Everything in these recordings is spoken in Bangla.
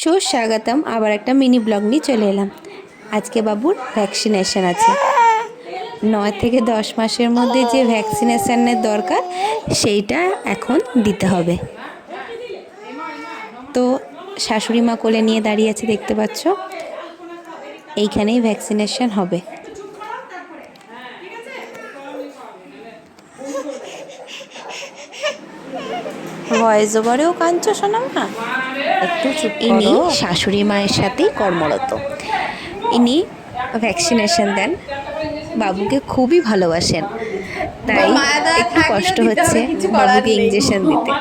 সুস্বাগতম আবার একটা মিনি ব্লগ নিয়ে চলে এলাম। আজকে বাবুর ভ্যাকসিনেশন আছে। 9 থেকে 10 মাসের মধ্যে যে ভ্যাকসিনেশনের দরকার সেইটা এখন দিতে হবে। তো শাশুড়ি মা কোলে নিয়ে দাঁড়িয়ে আছে, দেখতে পাচ্ছ। এইখানেই ভ্যাকসিনেশন হবে। ভয়েস ওভারেও কাঁদছো শোনাম না, একটু চুপ করো। ইনি শাশুড়ি মায়ের সাথেই কর্মরত। ইনি ভ্যাকসিনেশন দেন, বাবুকে খুবই ভালোবাসেন, তাই একটু কষ্ট হচ্ছে বাবুকে ইঞ্জেকশন দিতে।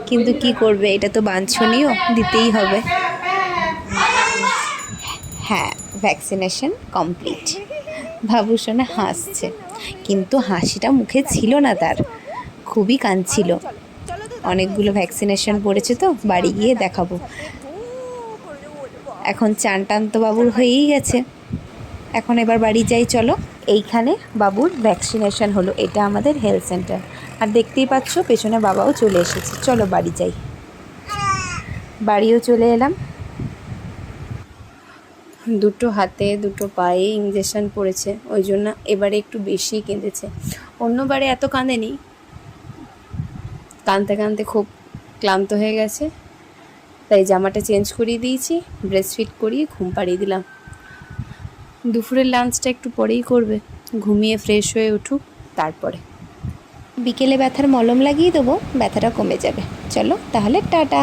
কিন্তু কি করবে, এটা তো বাঞ্ছনীয়, দিতেই হবে। হ্যাঁ, ভ্যাকসিনেশন কমপ্লিট। বাবু শোনা হাসছে, কিন্তু হাসিটা মুখে ছিল না তার, খুবই কাঁদছিল। অনেকগুলো ভ্যাকসিনেশন পড়েছে তো, বাড়ি গিয়ে দেখাবো। এখন চান টান তো বাবুর হয়েই গেছে, এখন এবার বাড়ি যাই চলো। এইখানে বাবুর ভ্যাকসিনেশন হলো, এটা আমাদের হেলথ সেন্টার। আর দেখতেই পাচ্ছ পেছনে বাবাও চলে এসেছে। চলো বাড়ি যাই। বাড়িও চলে এলাম। দুটো হাতে দুটো পায়ে ইঞ্জেকশন পড়েছে, ওই জন্য এবারে একটু বেশি কেঁদেছে। অন্যবারে এত কাঁদেনি, কাঁদতে কাঁদতে খুব ক্লান্ত হয়ে গেছে, তাই জামাটা চেঞ্জ করিয়ে দিয়েছি, ব্রেস্টফিড করিয়ে ঘুম পাড়িয়ে দিলাম। দুপুরের লাঞ্চটা একটু পরেই করবে, ঘুমিয়ে ফ্রেশ হয়ে উঠুক, তারপরে বিকেলে ব্যথার মলম লাগিয়ে দেবো, ব্যথাটা কমে যাবে। চলো তাহলে, টাটা।